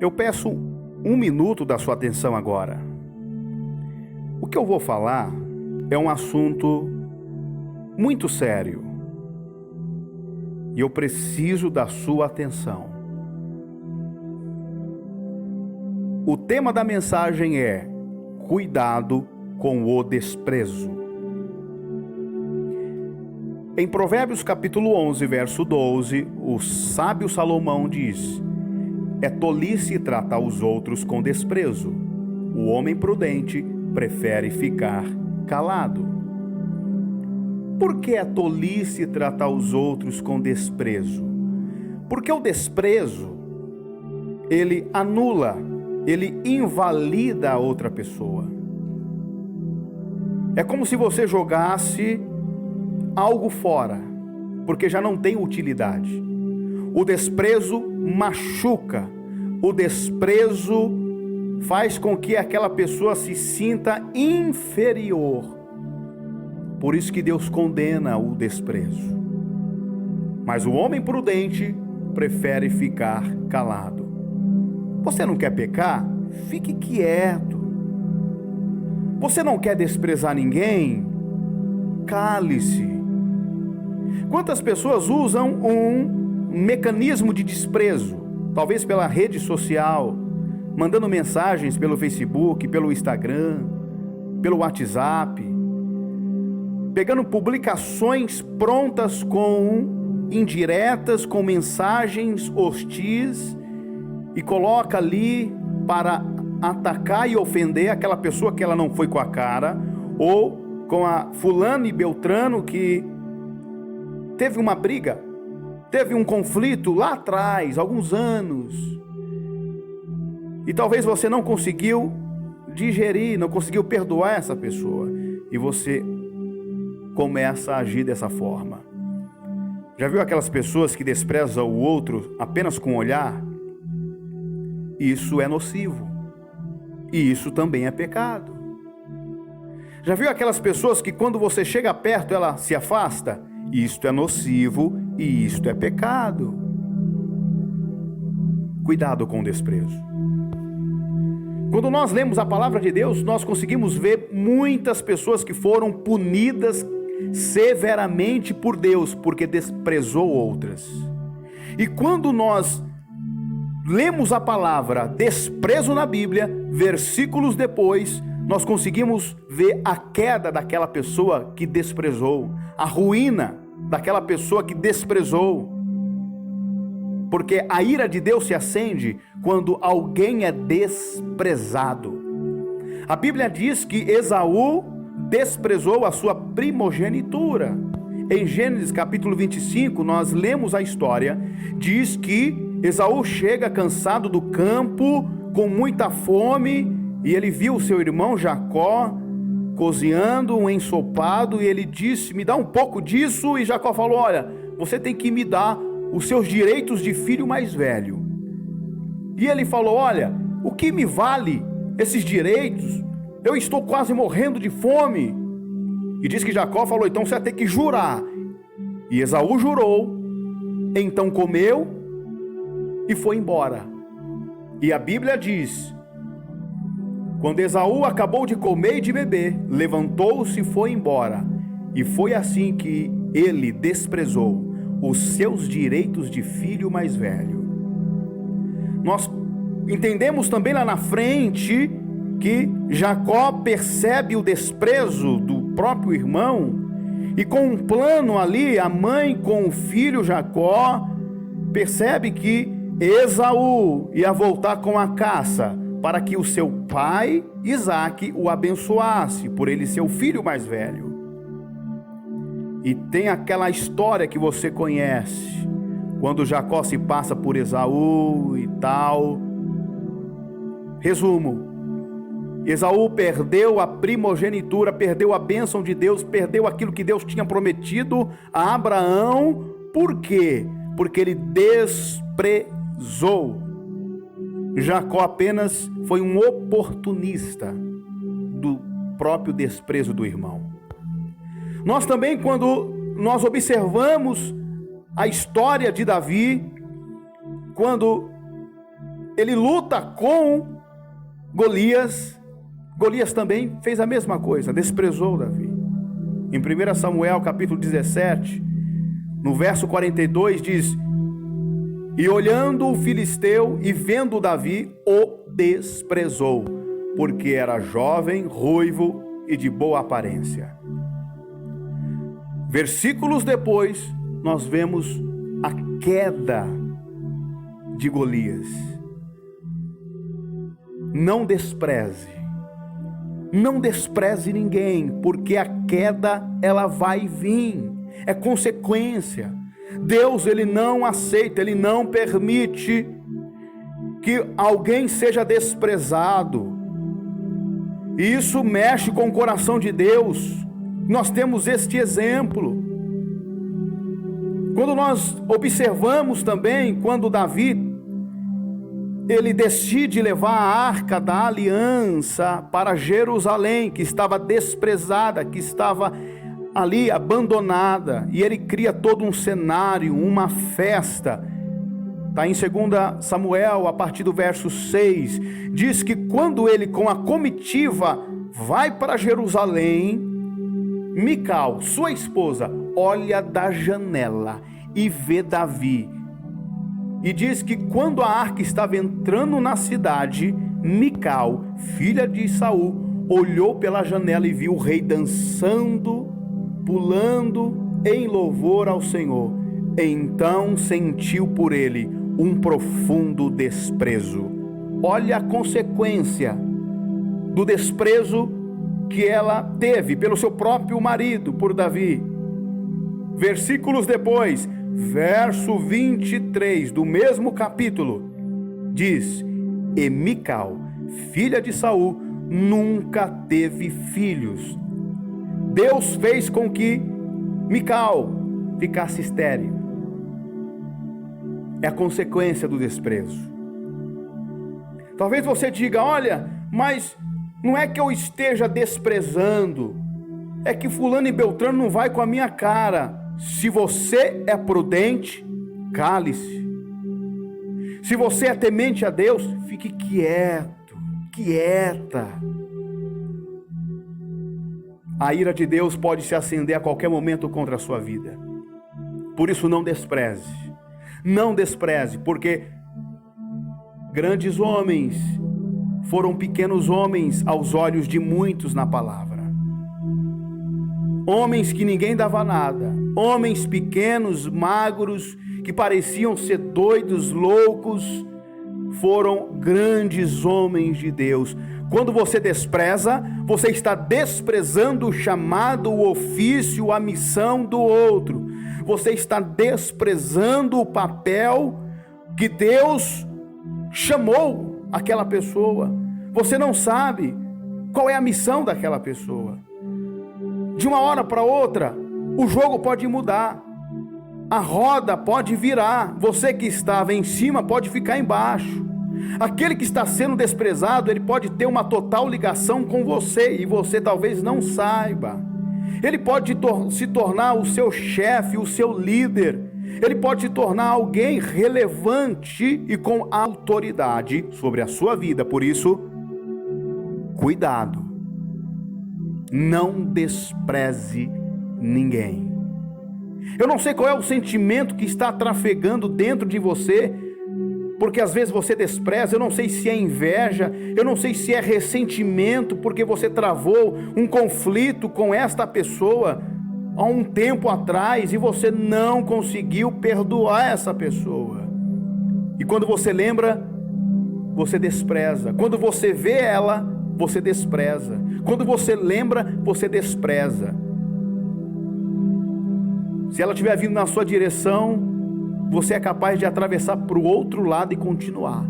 Eu peço 1 minuto da sua atenção agora. O que eu vou falar é um assunto muito sério e eu preciso da sua atenção. O tema da mensagem é: cuidado com o desprezo. Em Provérbios capítulo 11, verso 12, o sábio Salomão diz: é tolice tratar os outros com desprezo. O homem prudente prefere ficar calado. Por que é tolice tratar os outros com desprezo? Porque o desprezo, ele anula, ele invalida a outra pessoa. É como se você jogasse algo fora, porque já não tem utilidade. O desprezo machuca, o desprezo faz com que aquela pessoa se sinta inferior. Por isso que Deus condena o desprezo. Mas o homem prudente prefere ficar calado. Você não quer pecar? Fique quieto. Você não quer desprezar ninguém? Cale-se. Quantas pessoas usam um mecanismo de desprezo, talvez pela rede social, mandando mensagens pelo Facebook, pelo Instagram, pelo WhatsApp, pegando publicações prontas com indiretas, com mensagens hostis, e coloca ali para atacar e ofender aquela pessoa que ela não foi com a cara, ou com a fulano e beltrano que teve uma briga, teve um conflito lá atrás, alguns anos, e talvez você não conseguiu digerir, não conseguiu perdoar essa pessoa, e você começa a agir dessa forma. Já viu aquelas pessoas que desprezam o outro apenas com o olhar? Isso é nocivo, e isso também é pecado. Já viu aquelas pessoas que quando você chega perto ela se afasta? Isto é nocivo e isto é pecado. Cuidado com o desprezo. Quando nós lemos a palavra de Deus, nós conseguimos ver muitas pessoas que foram punidas severamente por Deus, porque desprezou outras. E quando nós lemos a palavra desprezo na Bíblia, versículos depois, nós conseguimos ver a queda daquela pessoa que desprezou, a ruína daquela pessoa que desprezou. Porque a ira de Deus se acende quando alguém é desprezado. A Bíblia diz que Esaú desprezou a sua primogenitura. Em Gênesis capítulo 25, nós lemos a história. Diz que Esaú chega cansado do campo, com muita fome, e ele viu seu irmão Jacó cozinhando um ensopado, e ele disse: me dá um pouco disso. E Jacó falou: olha, você tem que me dar os seus direitos de filho mais velho. E ele falou: olha, o que me vale esses direitos? Eu estou quase morrendo de fome. E diz que Jacó falou: então você vai ter que jurar. E Esaú jurou, então comeu e foi embora. E a Bíblia diz: quando Esaú acabou de comer e de beber, levantou-se e foi embora. E foi assim que ele desprezou os seus direitos de filho mais velho. Nós entendemos também lá na frente que Jacó percebe o desprezo do próprio irmão, e com um plano ali, a mãe com o filho Jacó percebe que Esaú ia voltar com a caça para que o seu pai Isaque o abençoasse, por ele ser o filho mais velho. E tem aquela história que você conhece, quando Jacó se passa por Esaú e tal. Resumo: Esaú perdeu a primogenitura, perdeu a bênção de Deus, perdeu aquilo que Deus tinha prometido a Abraão. Por quê? Porque ele desprezou. Jacó apenas foi um oportunista do próprio desprezo do irmão. Nós também, quando nós observamos a história de Davi, quando ele luta com Golias. Golias também fez a mesma coisa, desprezou Davi. Em 1 Samuel capítulo 17, no verso 42 diz: e olhando o filisteu e vendo Davi, o desprezou, porque era jovem, ruivo e de boa aparência. Versículos depois, nós vemos a queda de Golias. Não despreze ninguém, porque a queda ela vai vir, é consequência. Deus, ele não aceita, ele não permite que alguém seja desprezado. E isso mexe com o coração de Deus. Nós temos este exemplo. Quando nós observamos também, quando Davi, ele decide levar a arca da aliança para Jerusalém, que estava desprezada, que estava ali abandonada, e ele cria todo um cenário, uma festa. Está em 2 Samuel, a partir do verso 6, diz que quando ele com a comitiva vai para Jerusalém, Mical, sua esposa, olha da janela e vê Davi. E diz que quando a arca estava entrando na cidade, Mical, filha de Saul, olhou pela janela e viu o rei dançando, pulando em louvor ao Senhor. Então sentiu por ele um profundo desprezo. Olha a consequência do desprezo que ela teve pelo seu próprio marido, por Davi. Versículos depois, verso 23 do mesmo capítulo, diz: e Mical, filha de Saul, nunca teve filhos. Deus fez com que Mical ficasse estéril. É a consequência do desprezo. Talvez você diga: olha, mas não é que eu esteja desprezando, é que fulano e beltrano não vai com a minha cara. Se você é prudente, cale-se. Se você é temente a Deus, fique quieto, quieta. A ira de Deus pode se acender a qualquer momento contra a sua vida. Por isso não despreze. Não despreze, porque grandes homens foram pequenos homens aos olhos de muitos na palavra. Homens que ninguém dava nada. Homens pequenos, magros, que pareciam ser doidos, loucos, foram grandes homens de Deus. Quando você despreza, você está desprezando o chamado, o ofício, a missão do outro. Você está desprezando o papel que Deus chamou aquela pessoa. Você não sabe qual é a missão daquela pessoa. De uma hora para outra, o jogo pode mudar. A roda pode virar. Você que estava em cima pode ficar embaixo. Aquele que está sendo desprezado, ele pode ter uma total ligação com você e você talvez não saiba. Ele pode se tornar o seu chefe, o seu líder. Ele pode se tornar alguém relevante e com autoridade sobre a sua vida. Por isso, cuidado. Não despreze ninguém. Eu não sei qual é o sentimento que está trafegando dentro de você, porque às vezes você despreza. Eu não sei se é inveja, eu não sei se é ressentimento, porque você travou um conflito com esta pessoa há um tempo atrás e você não conseguiu perdoar essa pessoa. E quando você lembra, você despreza. Quando você vê ela, você despreza. Quando você lembra, você despreza. Se ela estiver vindo na sua direção, você é capaz de atravessar para o outro lado e continuar.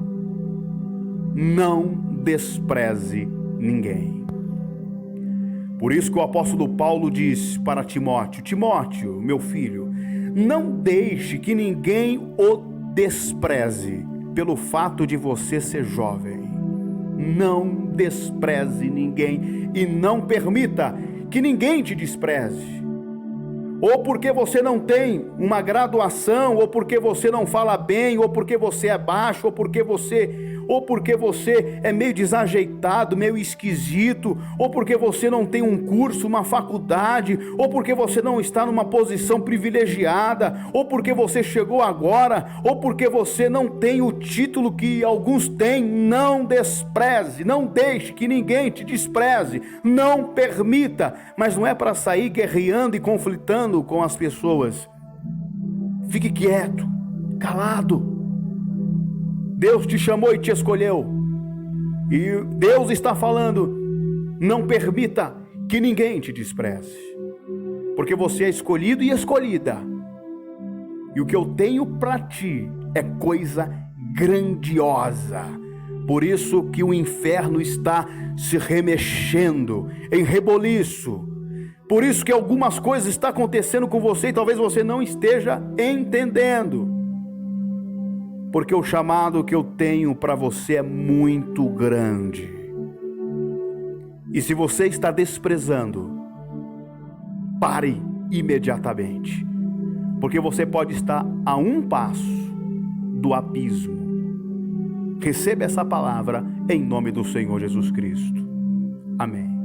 Não despreze ninguém. Por isso que o apóstolo Paulo diz para Timóteo: Timóteo, meu filho, não deixe que ninguém o despreze pelo fato de você ser jovem. Não despreze ninguém e não permita que ninguém te despreze. Ou porque você não tem uma graduação, ou porque você não fala bem, ou porque você é baixo, ou porque você ou porque você é meio desajeitado, meio esquisito, ou porque você não tem um curso, uma faculdade, ou porque você não está numa posição privilegiada, ou porque você chegou agora, ou porque você não tem o título que alguns têm. Não despreze, não deixe que ninguém te despreze, não permita, mas não é para sair guerreando e conflitando com as pessoas. Fique quieto, calado. Deus te chamou e te escolheu, e Deus está falando: não permita que ninguém te despreze, porque você é escolhido e escolhida, e o que eu tenho para ti é coisa grandiosa. Por isso que o inferno está se remexendo em reboliço, por isso que algumas coisas estão acontecendo com você e talvez você não esteja entendendo, porque o chamado que eu tenho para você é muito grande. E se você está desprezando, pare imediatamente, porque você pode estar a um passo do abismo. Receba essa palavra em nome do Senhor Jesus Cristo. Amém.